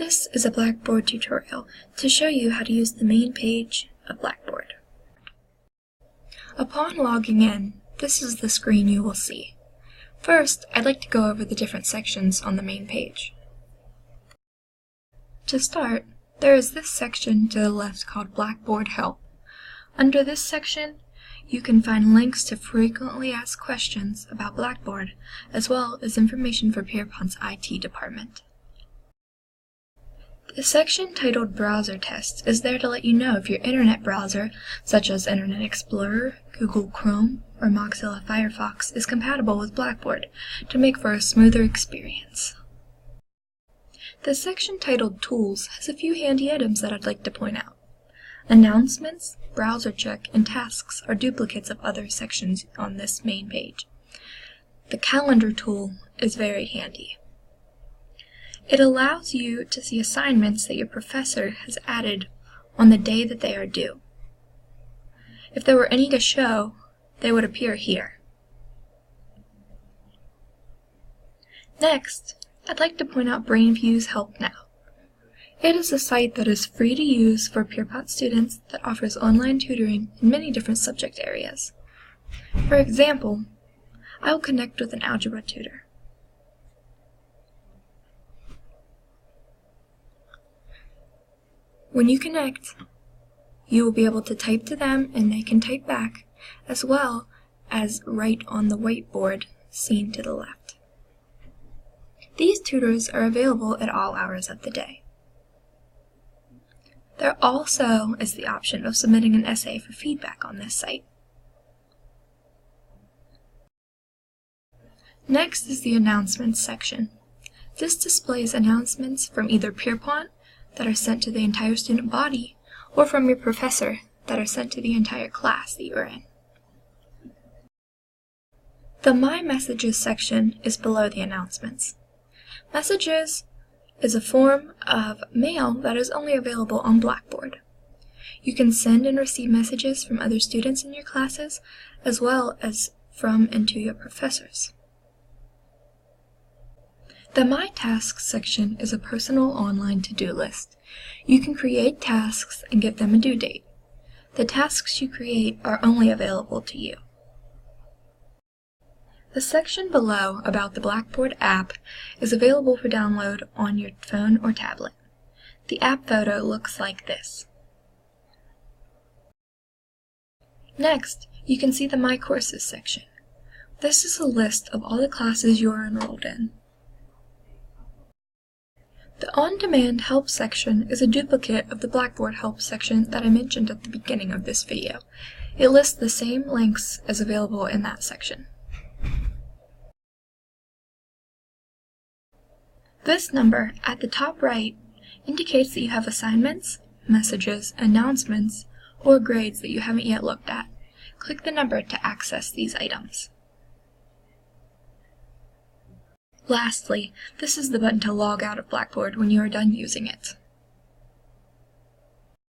This is a Blackboard tutorial to show you how to use the main page of Blackboard. Upon logging in, this is the screen you will see. First, I'd like to go over the different sections on the main page. To start, there is this section to the left called Blackboard Help. Under this section, you can find links to frequently asked questions about Blackboard, as well as information for Pierpont's IT department. The section titled Browser Test is there to let you know if your internet browser, such as Internet Explorer, Google Chrome, or Mozilla Firefox, is compatible with Blackboard to make for a smoother experience. The section titled Tools has a few handy items that I'd like to point out. Announcements, Browser Check, and Tasks are duplicates of other sections on this main page. The Calendar tool is very handy. It allows you to see assignments that your professor has added on the day that they are due. If there were any to show, they would appear here. Next, I'd like to point out BrainView's Help Now. It is a site that is free to use for Pierpont students that offers online tutoring in many different subject areas. For example, I will connect with an algebra tutor. When you connect, you will be able to type to them and they can type back, as well as write on the whiteboard seen to the left. These tutors are available at all hours of the day. There also is the option of submitting an essay for feedback on this site. Next is the Announcements section. This displays announcements from either Pierpont that are sent to the entire student body, or from your professor that are sent to the entire class that you are in. The My Messages section is below the announcements. Messages is a form of mail that is only available on Blackboard. You can send and receive messages from other students in your classes, as well as from and to your professors. The My Tasks section is a personal online to-do list. You can create tasks and give them a due date. The tasks you create are only available to you. The section below about the Blackboard app is available for download on your phone or tablet. The app photo looks like this. Next, you can see the My Courses section. This is a list of all the classes you are enrolled in. The On-Demand Help section is a duplicate of the Blackboard Help section that I mentioned at the beginning of this video. It lists the same links as available in that section. This number at the top right indicates that you have assignments, messages, announcements, or grades that you haven't yet looked at. Click the number to access these items. Lastly, this is the button to log out of Blackboard when you are done using it.